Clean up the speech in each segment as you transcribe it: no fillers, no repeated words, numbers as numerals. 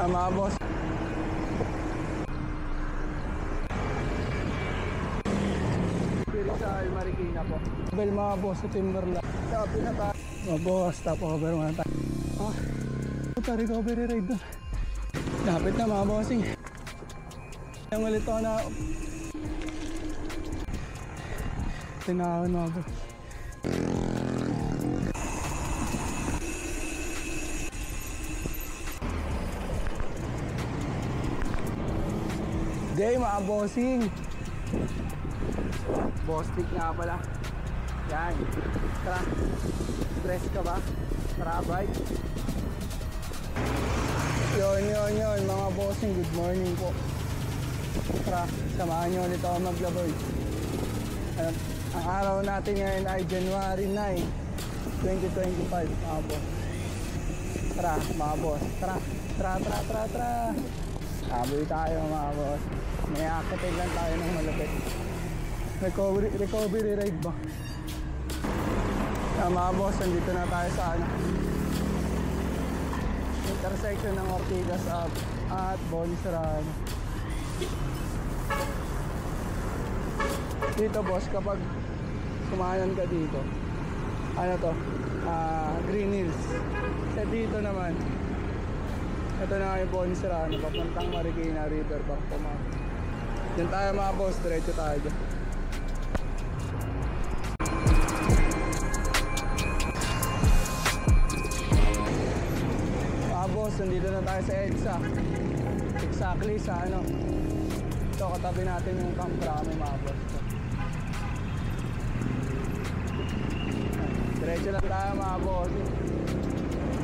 mga boss. Rizal, Marikina po. Bel mga boss sa Timberland. Sabi na tayo. Mga boss, top over muna tayo. Ito, recovery ride doon. Lapit na mga bossing. Yung ulit ako na tinahon mga boss. Day mga bossing. Boss stick nga pala. Yan. Tara. Stress ka ba? Tara bike. Yun mga bossing. Good morning po. Tara. Samahan nyo ulit ako maglaboy. Ang araw natin ngayon ay January 9, 2025 mga boss. Tara mga boss. Tara. Saboy tayo mga boss. May akitin lang tayo ng malapit. Recovery ride ba? Mga boss, nandito na tayo sa intersection ng Ortigas at Boniserrano. Dito boss, kapag kumanan ka dito, Green Hills. Sa dito naman, ito na yung Boniserrano, papuntang Marikina Riverbank po mga. Yan tayo mga boss, diretso tayo dyan. Mga boss, nandito na tayo sa EDSA. Exactly sa ito, katabi natin yung Camp Crame mga boss. Diretso lang tayo mga boss.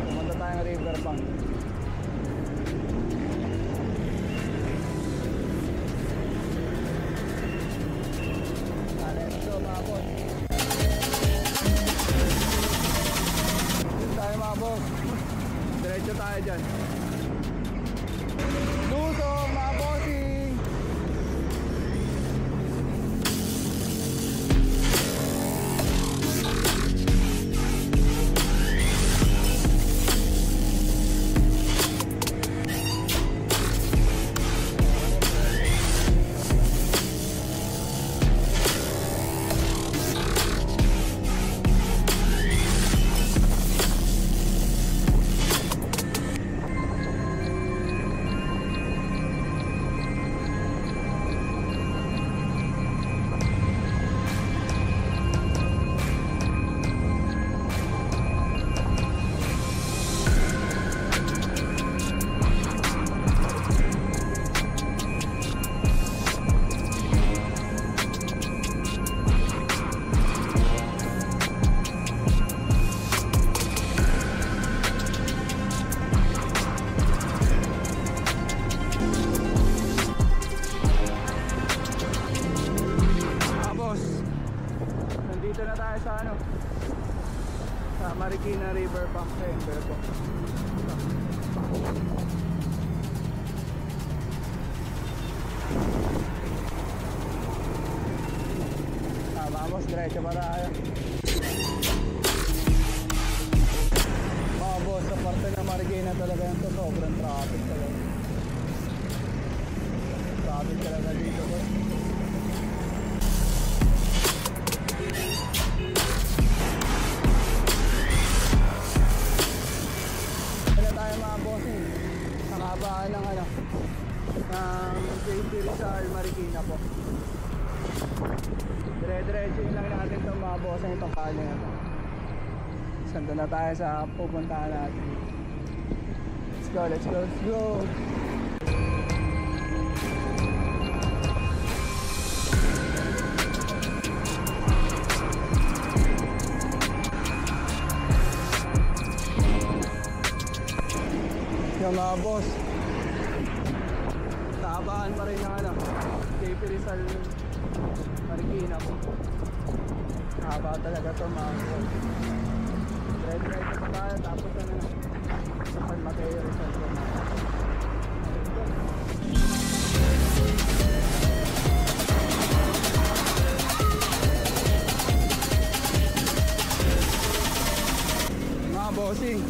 Pumunta tayo ng Riverbank. Diretso tayo dyan. Lusong mga bossing. Sa Marikina Riverbank Center po. Vamos diretso para mga boss, sa parte ng Marikina talaga yung sobrang traffic talaga. Traffic talaga dito po. Nakabaan ng JP Rizal, Marikina po. Dire-diretso lang natin itong mga boss ng itong kanya na ito. Sanda na tayo sa pupuntahan natin. Let's go. Yung mga boss, taabaan pa rin ng JP Rizal, Marikina po. Haba talaga ito mga boss. Red pa tayo, tapos sa San Mateo Rizal po. Mga bossing,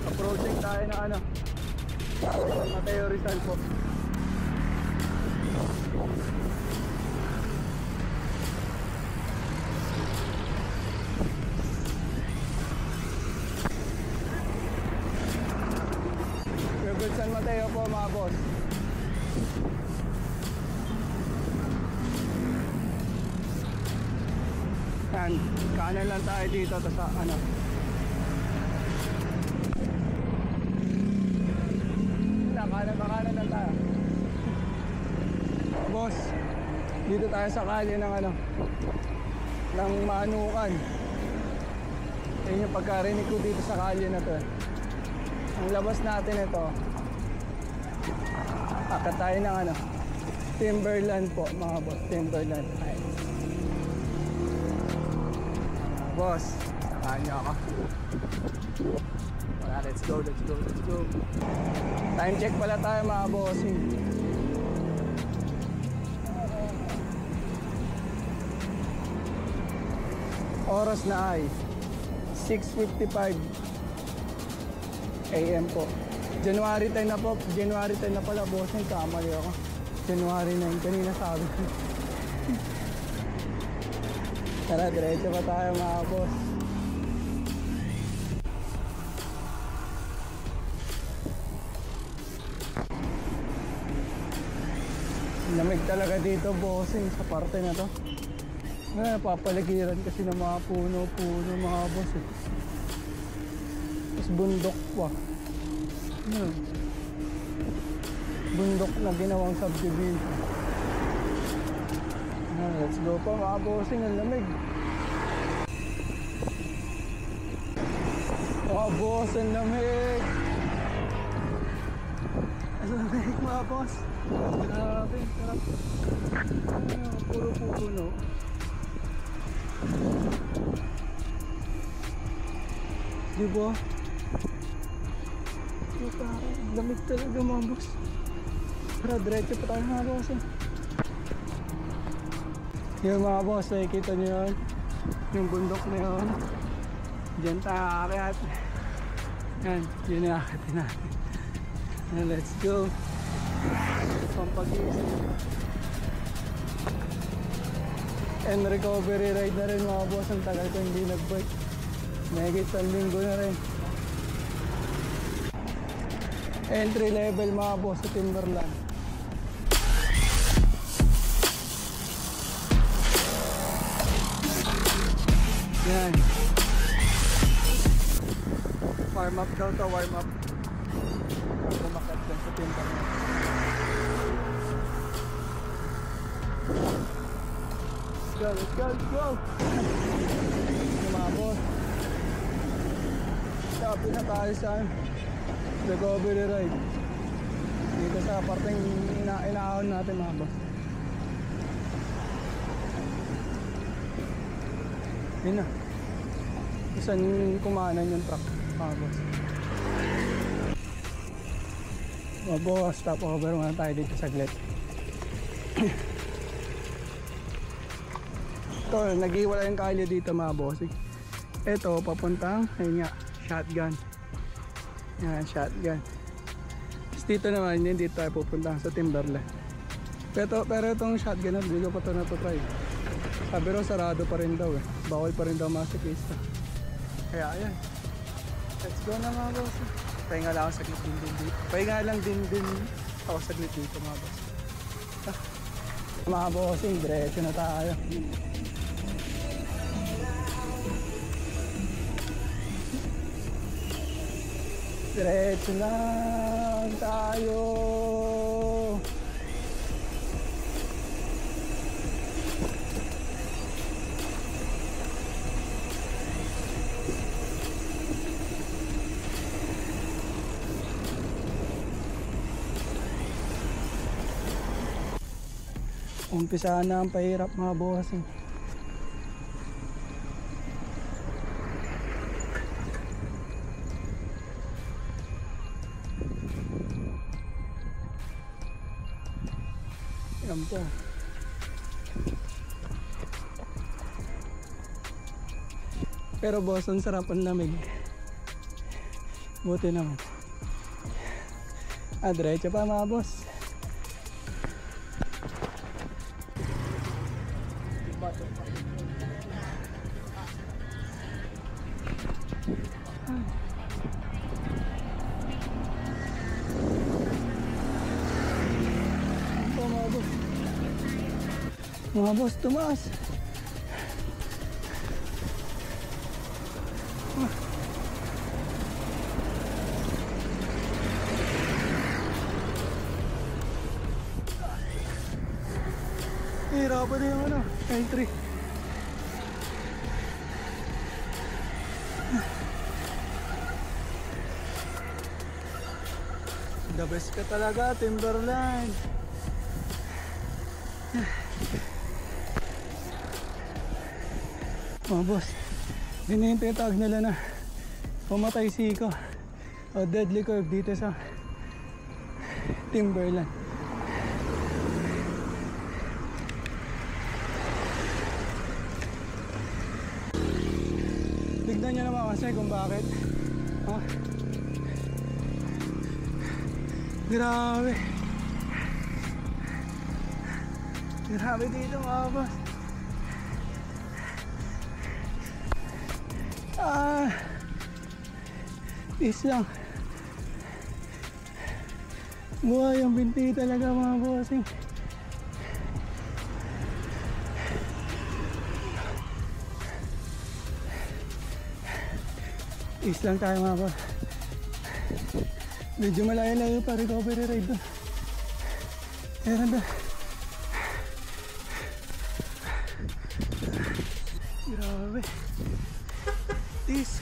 approaching tayo na Mateo Rizal po. Good San Mateo po mga boss. Yan, kanan lang tayo dito tapos ano. Kanan lang tayo. Boss, dito tayo sa kalye ng ano, ng Manukan. Yan yung pagkarinig ko dito sa kalye na to. Ang labas natin ito, akat tayo ng ano, Timberland po mga boss, Timberland. Ay. Boss, sakahan niyo ako. Wala, let's go. Time check pala tayo mga bossing. Oras na ay 6:55 AM po. January 10 na po. January 10 na pala bossing, kamali ako. January 9 kanina sabi ko. Tara, diretso pa tayo mga boss. Lamig talaga dito bossing sa parte na to. Napapaligiran kasi ng mga puno-puno mga boss eh. Tapos bundok pa. Bundok na ginawang subdivision. Let's go pa mga bossing, ang lamig. Mga boss, ang lamig. Ang lamig mga boss. Grabe, sarap. Puro puno. Diba? Lamig talaga mga boss. Tara, diretso pa tayo mga boss eh. Yung mga boss, nakikita nyo yun, yung bundok na yun, dyan tayo aakyat. Yan, yun yung aakyatin natin. And let's go. Pampag-isip and recovery ride na rin mga boss. Ang tagal ko hindi nag-bike, mahigit 1 linggo na rin. Entry level mga boss sa Timberland. Yan. Warm up daw to, warm up. Kumakat lang sa Timberland. Let's go. Yung mga boss. Sabi na tayo sa recovery ride. Dito sa parteng inaahon natin mga boss. Yun na. Saan kumanan yung truck mga boss. Mga boss, stop over muna tayo dito saglit. Ito, nag-iwala yung kalye dito mga boss. Ito, papuntang, ayun nga, shotgun. Yan, shotgun. Tapos dito naman, yun dito tayo pupunta sa Timberland. Pero itong shotgun na, hindi ko pa ito natutry. Sabi rin, sarado pa rin daw eh. Bawal pa rin daw masikista. Kaya ayan. Let's go na mga boss. Pahinga lang ako saglit din dito. Pahinga lang din ako saglit dito mga boss. Mga bossing, diretso na tayo. Diretso lang tayo. Umpisa na ang pahirap mga bossing. Yan po. Pero boss, ang sarap ang lamig. Buti naman. Diretso pa mga boss. Ito mga boss. Mga boss, tumaas. Hirapan na yung ano, entry. The best ka talaga, Timberland. Mga boss, yun na yung tinatawag nila na pumatay siko o deadly curve dito sa Timberland. Tignan nyo naman kasi kung bakit. Grabe. Grabe dito mga boss. Is lang. Buhay ang binti talaga mga bossing. Is lang tayo mga boss. Medyo malayo-layo pa recovery ride doon. Meron doon. Grabe. Is.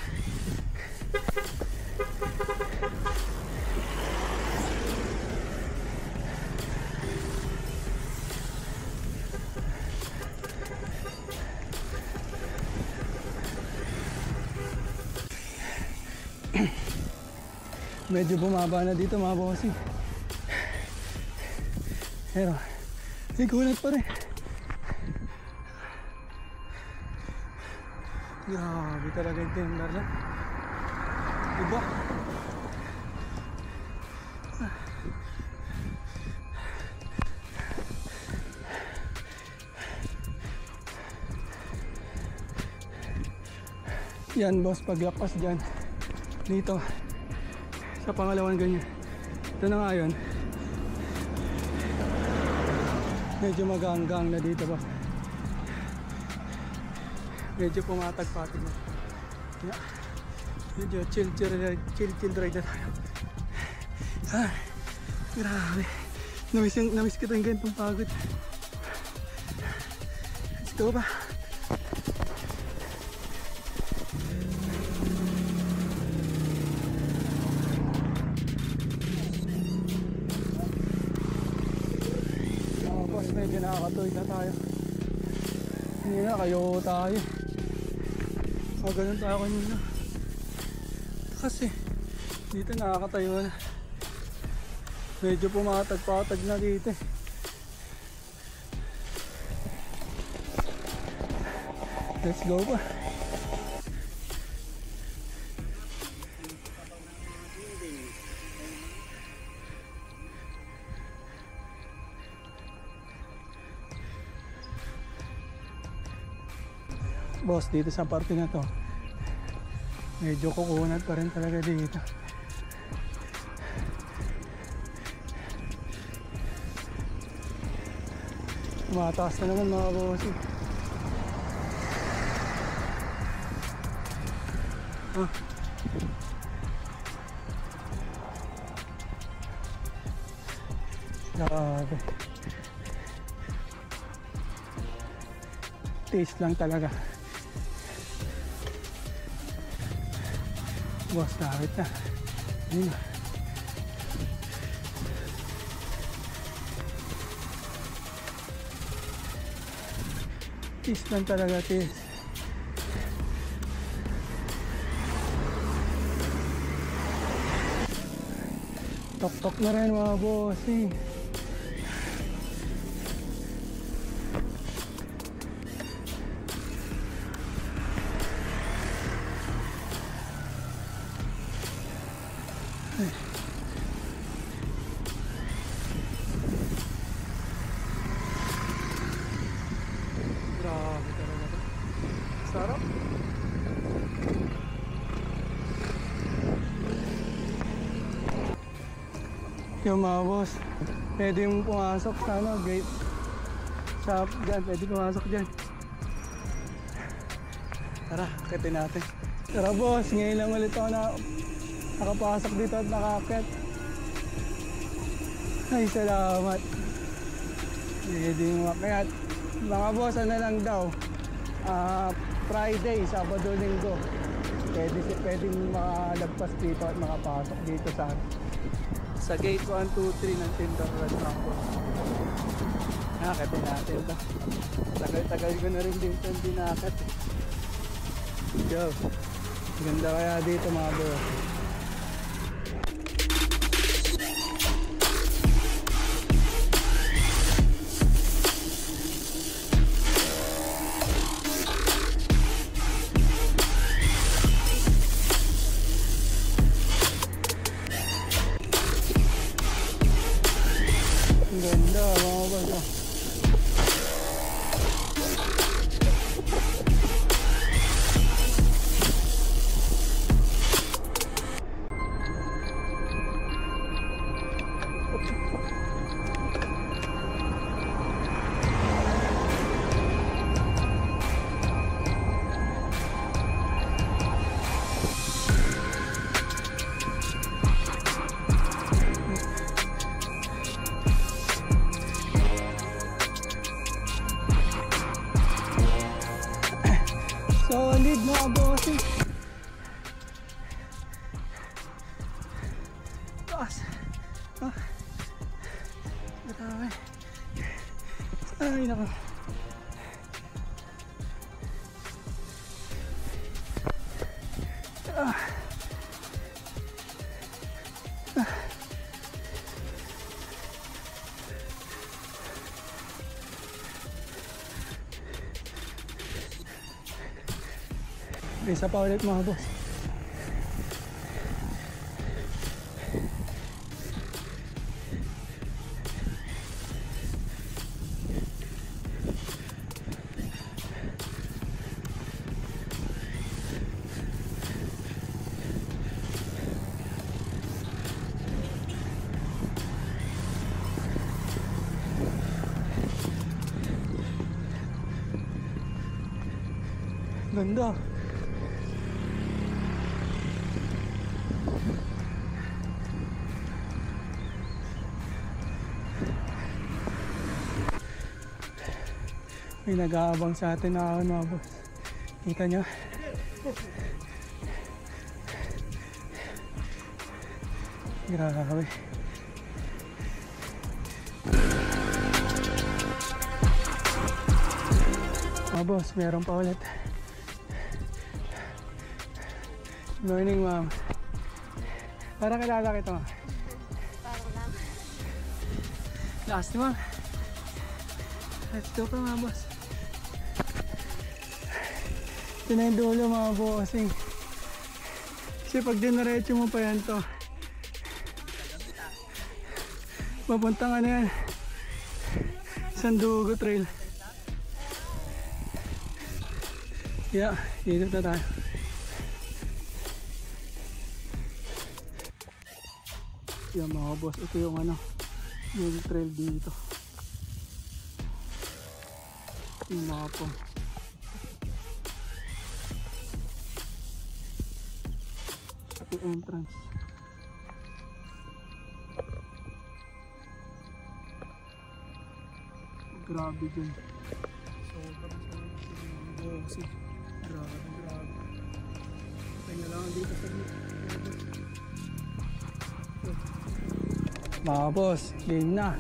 Medyo bumaba na dito mga bossing. Pero sikunat pa rin. Grabe talaga yung Timberland. Diba? Yan boss, paglakpas dyan dito sa pangalawang ganyan, ito na nga yun, medyo maganggang na dito boss. Medyo pumatag-patag na. Yeah. Medyo chill ride na tayo. Grabe. Namiss ko tayong ganitong pagod. Let's go ba? Boss, medyo nakakatuwid na tayo. Hindi na, kayo tayo. Ganun tayo kanina. Kasi dito nakakatayo na. Medyo pumatag-patag na dito. Let's go pa. Boss, dito sa parte na to medyo kukunat pa rin talaga dito. Mataas na naman mga bossy. Grabe. Taste lang talaga. Boss, nakakit na. Ayun. Taste lang talaga, taste. Tok-tok na rin mga bossing. Yung mga boss, pwede yung pumasok sa ano, gate. Sa dyan, pwede pumasok dyan. Tara, akitin natin. Tara boss, ngayon lang ulit ako nakapasok dito at nakakit. Ay, salamat. Pwede yung makayat. Mga boss, ano lang daw, Friday, Sabado, Linggo. Pwede makalagpas dito at makapasok dito sa gate 1, 2, 3 ng Timberland Rambo. Nakakitin natin ito. Tagal-tagal ko na rin dito hindi nakakit. Yo, ganda kaya dito mga boss. Ganda mga boss. Solid mga bossing. Taas. Grabe. Ay nako. Isa pa ulit mga boss. Ganda. May nag-aabang sa atin na ako mga boss. Kita nyo? Grabe. Mga boss, meron pa ulit. Good morning ma'am. Parang kilala kita ma'am. Parang lang. Last ma'am. Let's go pa mga boss. Ito na yung dulo mga bossing. Kasi pag dinaretso mo pa yan to, papunta nga na yan Sandugo Trail. Yeah, dito na tayo. Yan mga boss, ito yung ano, yung trail dito. Yung mga po. Ito entrance. Grabe dyan. Sobrang bossy. Grabe. Tingnan lang dito sa mga boss, game na.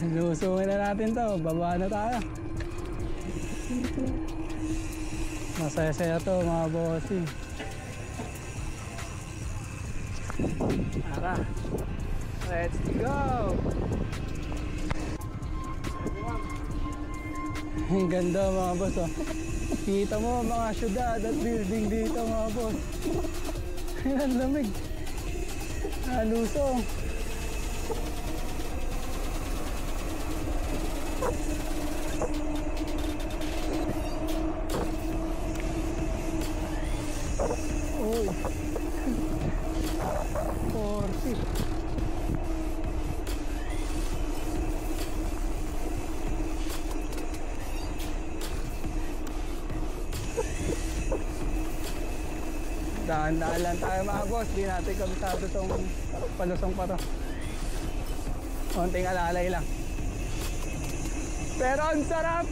Lusungin na natin to. Baba na tayo. Masaya-saya to mga bossy. Tara, let's go! Ang ganda mga boss oh. Kita mo mga syudad at building dito mga boss. Ang lamig. Nalusong. Uy. 40. Dahan-dahan lang tayo mga boss. Di natin kabisado itong palusong pa to. Konting alalay lang. Pero ang sarap!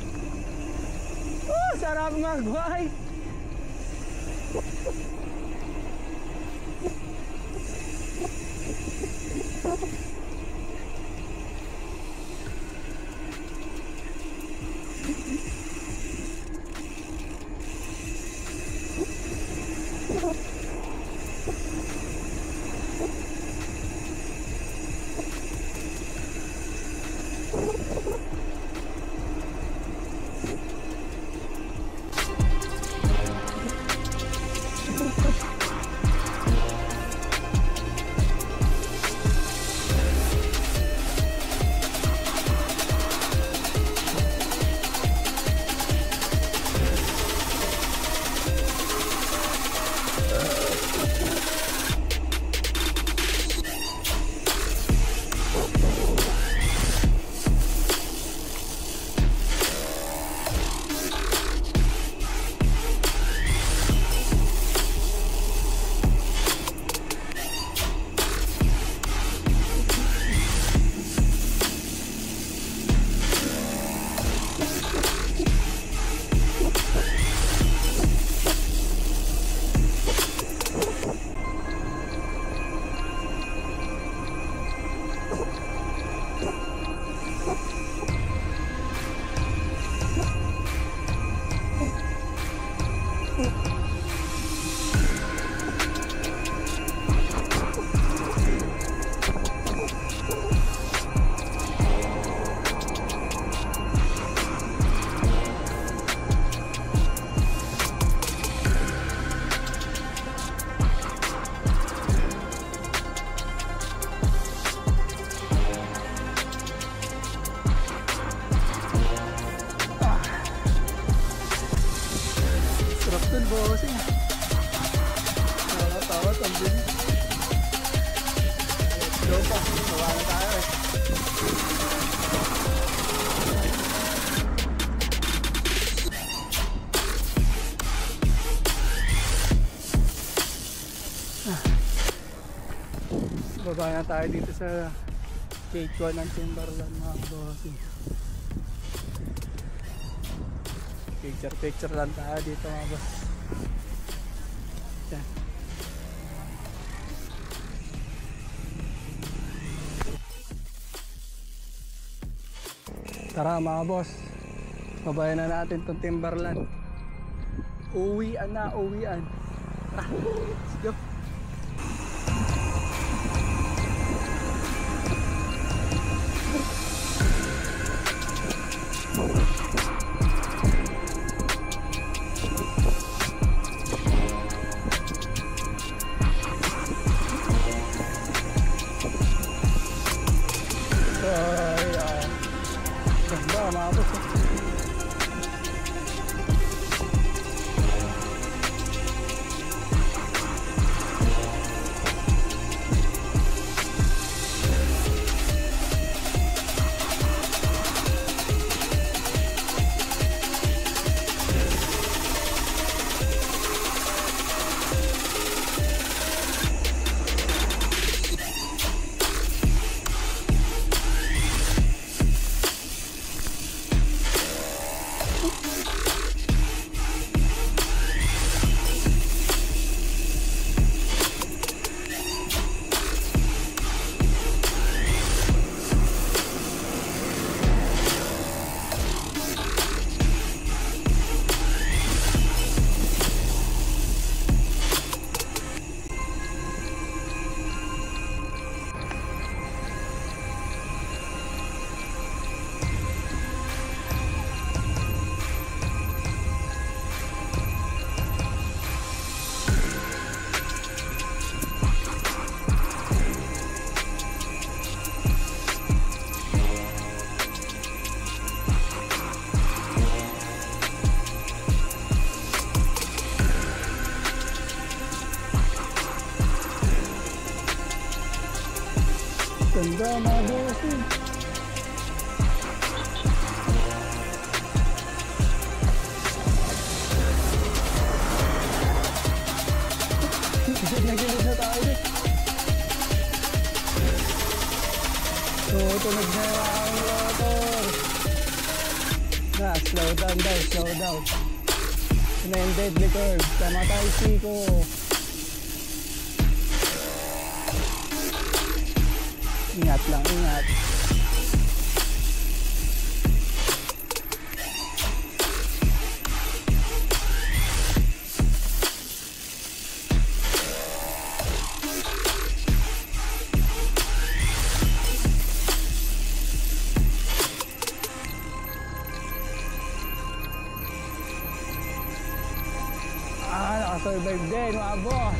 Sarap magway! Bossing. Tawat ang bilis. Let's go pa. Sawa na tayo eh. Baba na tayo dito sa gate 1 ng Timberland mga bossing. Picture lang tayo dito mga boss. Yan. Tara mga boss, babayan na natin itong Timberland. Uwian na, uwian. Tara, let's go. Ganda mga bossing. idol. Tutunog na yung aking motor. Slow down daw, slow down. Ito na yung deadly curve. Tamatay siko. Ingat lang, ingat. Nakasurvive din mga boss.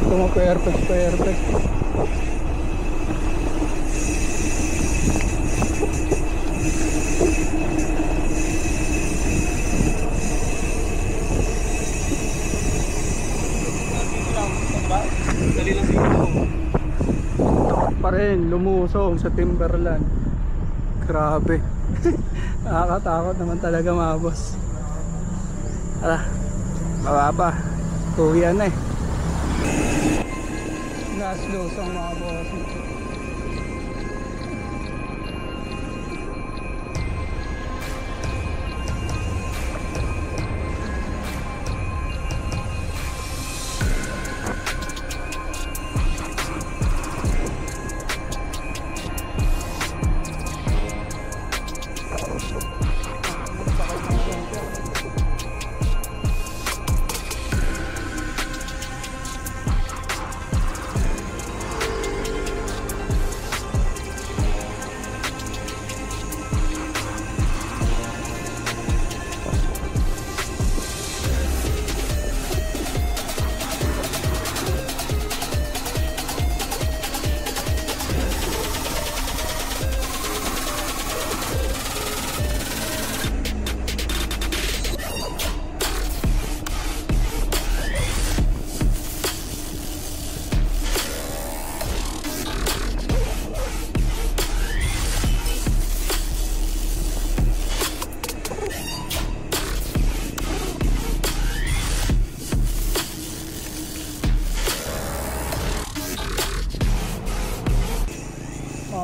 Ito mo perfect. Pa rin, lumusong sa Timberland. Grabe. Nakakatakot naman talaga mga boss. Tara, baba pa. Tuwian na eh. Gas lusong mga boss.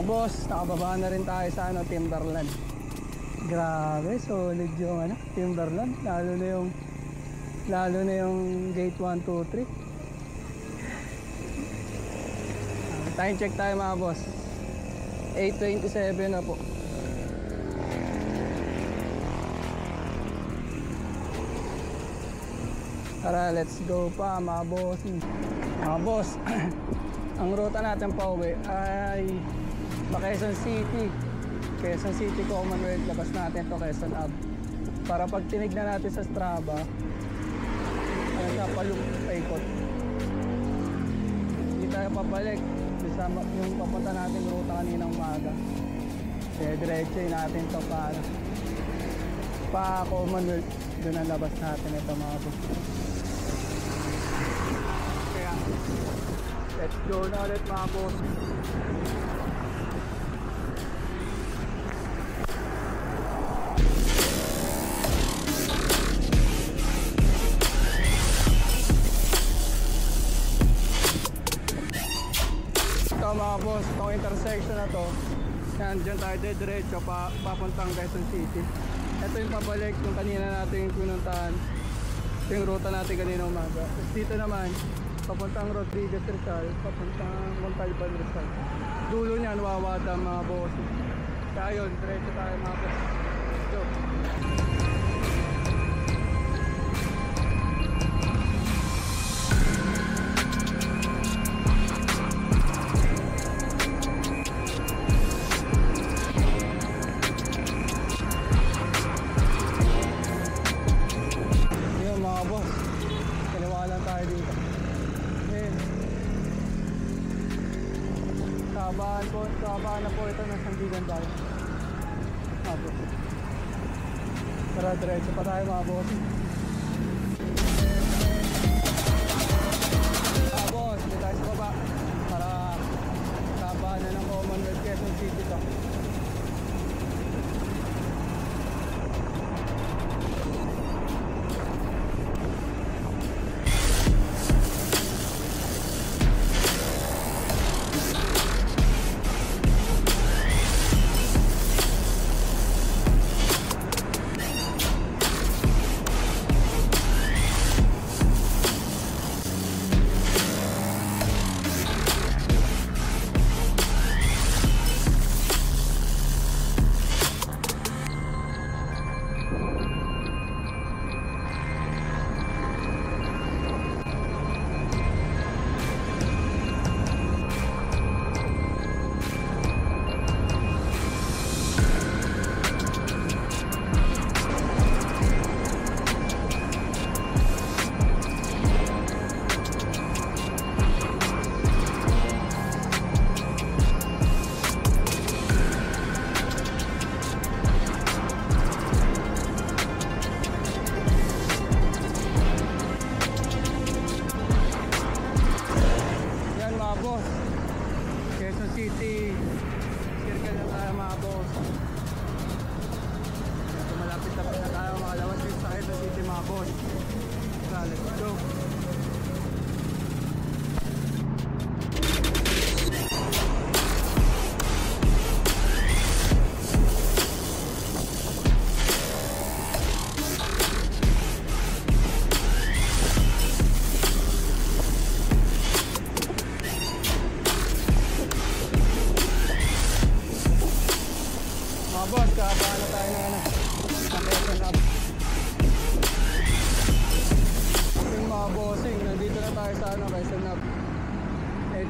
Boss, nakababa na rin tayo sa Timberland. Grabe, solid yung Timberland, lalo na yung gate 1, 2, 3. Time check tayo mga boss. 8:27 na po. Tara, let's go pa mga boss. Mga boss, ang ruta natin pa uwi ay Quezon City. Quezon City, Commonwealth. Labas natin to Quezon Ave. Para pag tinignan natin sa Strava, sa paikot. Hindi tayo papalik. Yung papunta natin ruta kaninang umaga. Kaya diretso natin to pa Commonwealth. Doon ang labas natin ito mga boss. Kaya let's go na ulit mga boss. mga boss, itong intersection na to. Yan, dyan tayo diretso papuntang Quezon City. Ito yung pabalik yung kanina natin pinuntahan. Ito yung ruta natin kanina umaga. Tapos dito naman, papuntang Rodriguez Rizal, papuntang Montalban Rizal. Dulo niyan, Wawada mga boss. Kaya yun, diretso tayo mga boss. Go! Sabaan na po ito ng Sandigan tayo. Tara, diretso pa tayo mga boss. Boss, hindi tayo sa baba para sabaan na ng Commonwealth Quezon City to. City circle na tayo mga boss. Malapit na tayo makalawas sa Quezon City mga boss. Let's go. Boss, kaabaan na tayo ng Quezon Hub. Yung mga bossing, nandito na tayo sa Quezon Hub.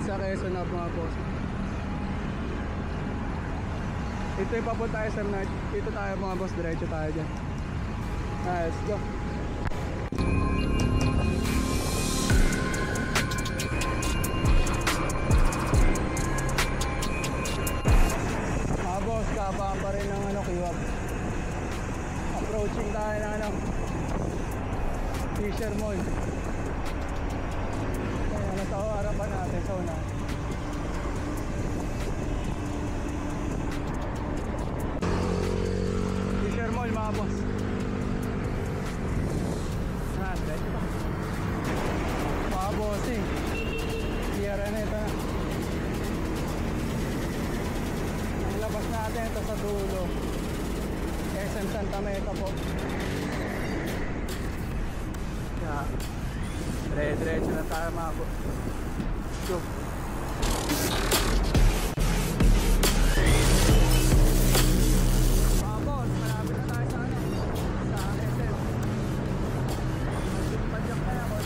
Sa Quezon Hub mga boss. Ito yung papunta tayo sa night. Dito tayo mga boss, diretso tayo dyan. Let's go. Kaabaan pa rin ng Kiwab. Approaching tayo ng Fisher Mall. Kaya nasa harapan natin sa una. Fisher Mall mga boss. Dito pa mga bossing. Sierra na ito na. Labas natin ito sa dulo. SM Santa Mesa po. Yeah. Diretso na tayo mga boss. Go. Mga boss, malapit na tayo sa sa SM. Padyak kaya ako.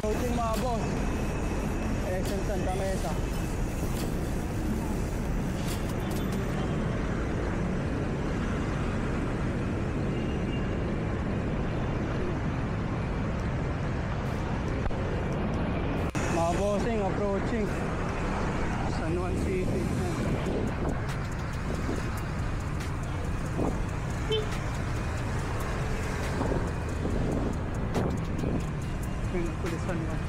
Coaching mga boss. SM Santa Mesa. Bossing, approaching San Juan City. Pulis San Juan.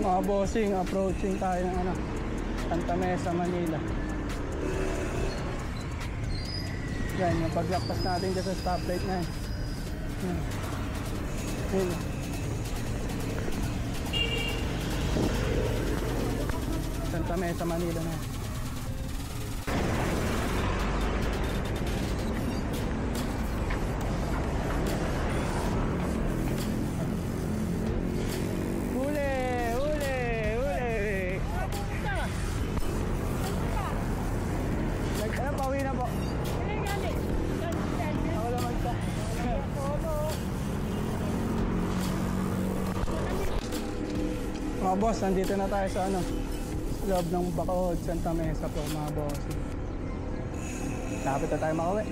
Mga bossing, approaching tayo ng Santa Mesa, Manila. Yan, yung paglakpas natin dyan sa stoplight na yan. Yan. Yan. Santa Mesa, Manila na. Huli! Huli! Huli! Ano, pauwi na po. Ako naman sa. Mga boss, nandito na tayo sa ano, loob ng Bacood, Santa Mesa po mga boss. Lapit na tayo makauwi.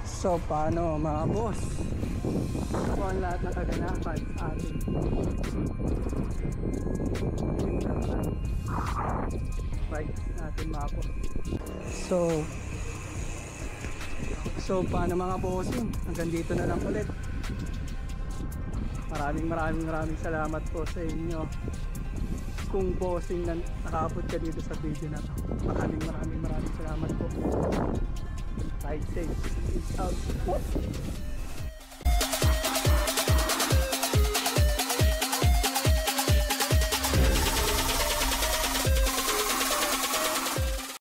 So paano mga boss? Ako ang lahat ng kaganapan sa atin. Right natin mga boss. So paano mga bossing? Hanggang dito na lang ulit. Maraming salamat po sa inyo. Kung bossing na nakaabot ka dito sa video na to. Maraming salamat po. Ride safe. Peace out.